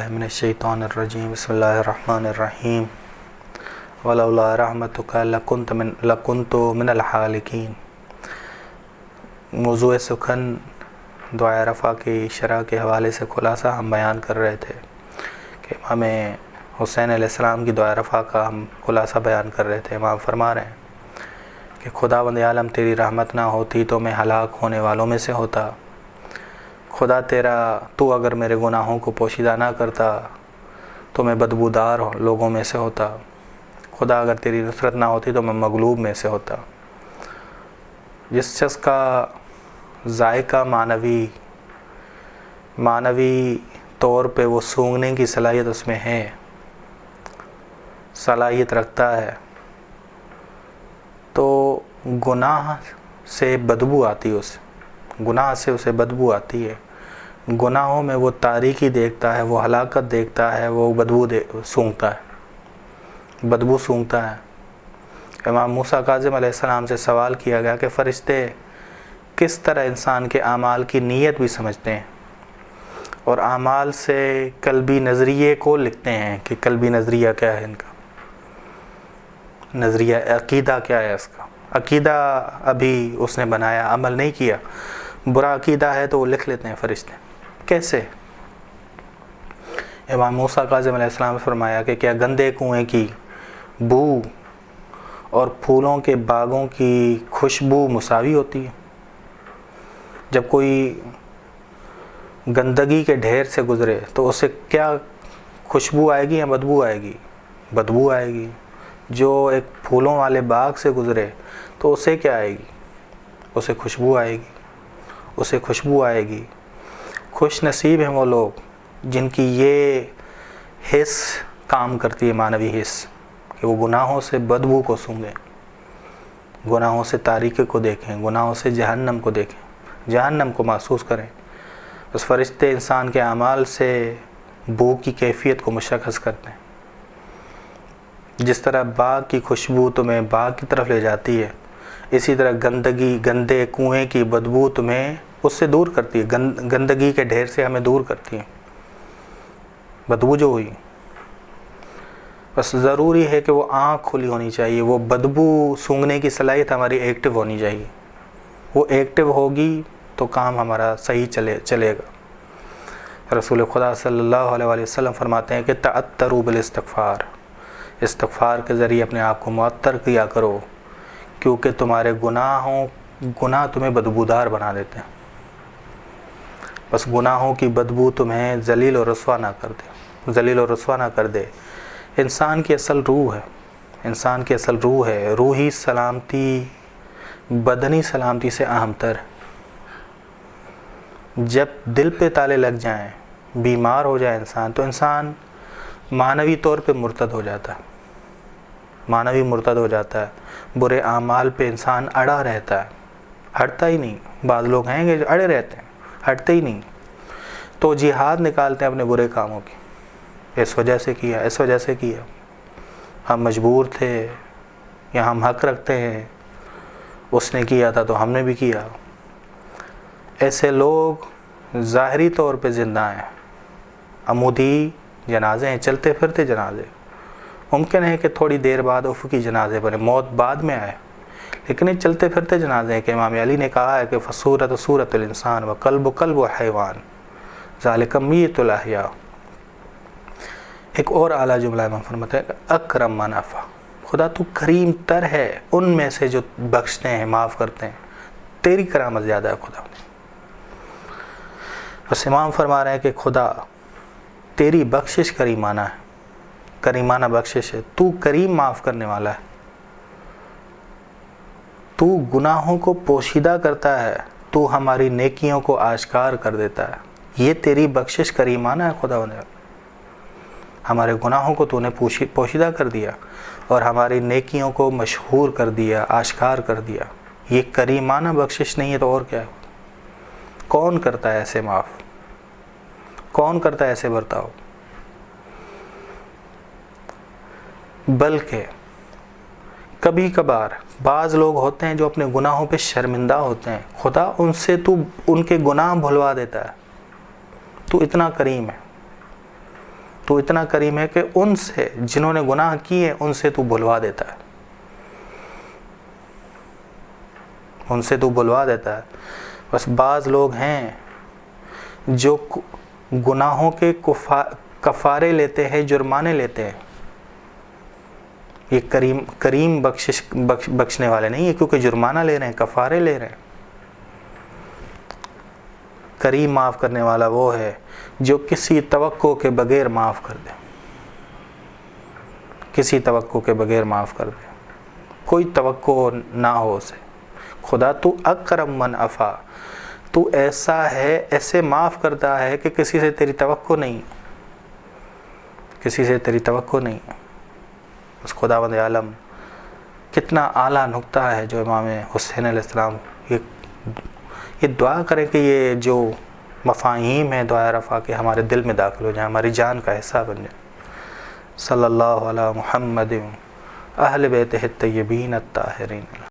من الشیطان الرجیم بسم اللہ الرحمن الرحیم ولولا رحمتک لکنت من الحالکین۔ موضوع سخن دعائے رفع کی شرح کے حوالے سے خلاصہ ہم بیان کر رہے تھے کہ امام حسین علیہ السلام کی دعائے رفع کا ہم خلاصہ بیان کر رہے تھے۔ امام فرما رہے ہیں کہ خداوند عالم تیری رحمت نہ ہوتی تو میں ہلاک ہونے والوں میں سے ہوتا۔ خدا تو اگر میرے گناہوں کو پوشیدہ نہ کرتا تو میں بدبودار لوگوں میں سے ہوتا۔ خدا اگر تیری نصرت نہ ہوتی تو میں مغلوب میں سے ہوتا۔ جس شخص کا ذائقہ معنوی طور پہ وہ سونگھنے کی صلاحیت اس میں ہے، صلاحیت رکھتا ہے، تو گناہ سے بدبو آتی ہے، گناہ سے اسے بدبو آتی ہے۔ گناہوں میں وہ تاریکی دیکھتا ہے، وہ ہلاکت دیکھتا ہے، وہ بدبو سونگھتا ہے۔ امام موسیٰ کاظم علیہ السلام سے سوال کیا گیا کہ فرشتے کس طرح انسان کے اعمال کی نیت بھی سمجھتے ہیں اور اعمال سے قلبی نظریے کو لکھتے ہیں کہ قلبی نظریہ کیا ہے، ان کا نظریہ عقیدہ کیا ہے، اس کا عقیدہ ابھی اس نے بنایا، عمل نہیں کیا، برا عقیدہ ہے تو وہ لکھ لیتے ہیں فرشتے۔ کیسے؟ امام موسیٰ کاظم علیہ السلام نے فرمایا کہ کیا گندے کنویں کی بو اور پھولوں کے باغوں کی خوشبو مساوی ہوتی ہے؟ جب کوئی گندگی کے ڈھیر سے گزرے تو اسے کیا خوشبو آئے گی یا بدبو آئے گی؟ بدبو آئے گی۔ جو ایک پھولوں والے باغ سے گزرے تو اسے کیا آئے گی؟ اسے خوشبو آئے گی۔ خوش نصیب ہیں وہ لوگ جن کی یہ حس کام کرتی ہے، معنوی حس، کہ وہ گناہوں سے بدبو کو سونگھیں، گناہوں سے تاریکی کو دیکھیں، گناہوں سے جہنم کو دیکھیں، جہنم کو محسوس کریں۔ اس فرشتے انسان کے اعمال سے بو کی کیفیت کو مشخص کرتے ہیں۔ جس طرح باغ کی خوشبو تمہیں باغ کی طرف لے جاتی ہے، اسی طرح گندے کنویں کی بدبو تمہیں اس سے دور کرتی ہے، گندگی کے ڈھیر سے ہمیں دور کرتی ہے بدبو جو ہوئی۔ بس ضروری ہے کہ وہ آنکھ کھلی ہونی چاہیے، وہ بدبو سونگھنے کی صلاحیت ہماری ایکٹیو ہونی چاہیے۔ وہ ایکٹیو ہوگی تو کام ہمارا صحیح چلے گا۔ رسول خدا صلی اللہ علیہ وسلم فرماتے ہیں کہ تعطروا بالاستغفار، استغفار کے ذریعے اپنے آپ کو معطر کیا کرو، کیونکہ تمہارے گناہ تمہیں بدبودار بنا دیتے ہیں۔ بس گناہوں کی بدبو تمہیں ذلیل و رسوا نہ کر دے۔ انسان کی اصل روح ہے، روحی سلامتی بدنی سلامتی سے اہم تر۔ جب دل پہ تالے لگ جائیں، بیمار ہو جائے انسان، تو انسان معنوی طور پہ مرتد ہو جاتا ہے، برے اعمال پہ انسان اڑا رہتا ہے، ہٹتا ہی نہیں۔ بعض لوگ ہیں کہ اڑے رہتے ہیں، ہٹتے ہی نہیں، تو جہاد نکالتے ہیں اپنے برے کاموں کی، اس وجہ سے کیا، ہم مجبور تھے یا ہم حق رکھتے ہیں، اس نے کیا تھا تو ہم نے بھی کیا۔ ایسے لوگ ظاہری طور پہ زندہ ہیں، عمودی جنازے ہیں، چلتے پھرتے جنازے۔ ممکن ہے کہ تھوڑی دیر بعد افقی جنازے بنے، موت بعد میں آئے، لیکن یہ چلتے پھرتے جنازے ہیں کہ امام علی نے کہا ہے کہ فصورت صورت الانسان وقلب قلب حیوان ذالک میت الاحیاء۔ ایک اور اعلیٰ جملہ امام فرماتے ہیں کہ اکرم من عفا، خدا تو کریم تر ہے ان میں سے جو بخشتے ہیں، معاف کرتے ہیں، تیری کرامت زیادہ ہے خدا۔ بس امام فرما رہے ہیں کہ خدا تیری بخشش کریمانہ بخشش ہے، تو کریم معاف کرنے والا ہے، تو گناہوں کو پوشیدہ کرتا ہے، تو ہماری نیکیوں کو آشکار کر دیتا ہے۔ یہ تیری بخشش کریمانہ ہے خدا نے، ہمارے گناہوں کو تو نے پوشیدہ کر دیا اور ہماری نیکیوں کو مشہور کر دیا، آشکار کر دیا۔ یہ کریمانہ بخشش نہیں ہے تو اور کیا ہے؟ کون کرتا ہے ایسے معاف؟ کون کرتا ہے ایسے برتاؤ؟ بلکہ کبھی کبھار بعض لوگ ہوتے ہیں جو اپنے گناہوں پہ شرمندہ ہوتے ہیں، خدا ان سے ان کے گناہ بھلوا دیتا ہے، تو اتنا کریم ہے۔ تو اتنا کریم ہے کہ ان سے جنہوں نے گناہ کیے ان سے تو بھلوا دیتا ہے، ان سے تو بھلوا دیتا ہے۔ بس بعض لوگ ہیں جو گناہوں کے کفارے لیتے ہیں، جرمانے لیتے ہیں، یہ کریم بخشنے والے نہیں ہے، کیونکہ جرمانہ لے رہے ہیں، کفارے لے رہے ہیں۔ کریم معاف کرنے والا وہ ہے جو کسی توقع کے بغیر معاف کر دے، کسی توقع کے بغیر معاف کر دے، کوئی توقع نہ ہو اسے۔ خدا تو اکرم من عفا، تو ایسا ہے، ایسے معاف کرتا ہے کہ کسی سے تیری توقع نہیں، کسی سے تیری توقع نہیں۔ اس خداوند عالم کتنا اعلیٰ نقطہ ہے جو امام حسین علیہ السلام یہ دعا کریں کہ یہ جو مفاہیم ہیں دعا رفع کے ہمارے دل میں داخل ہو جائیں، ہماری جان کا حصہ بن جائیں۔ صلی اللہ علی محمد اہل بیتہ الطیبین الطاہرین۔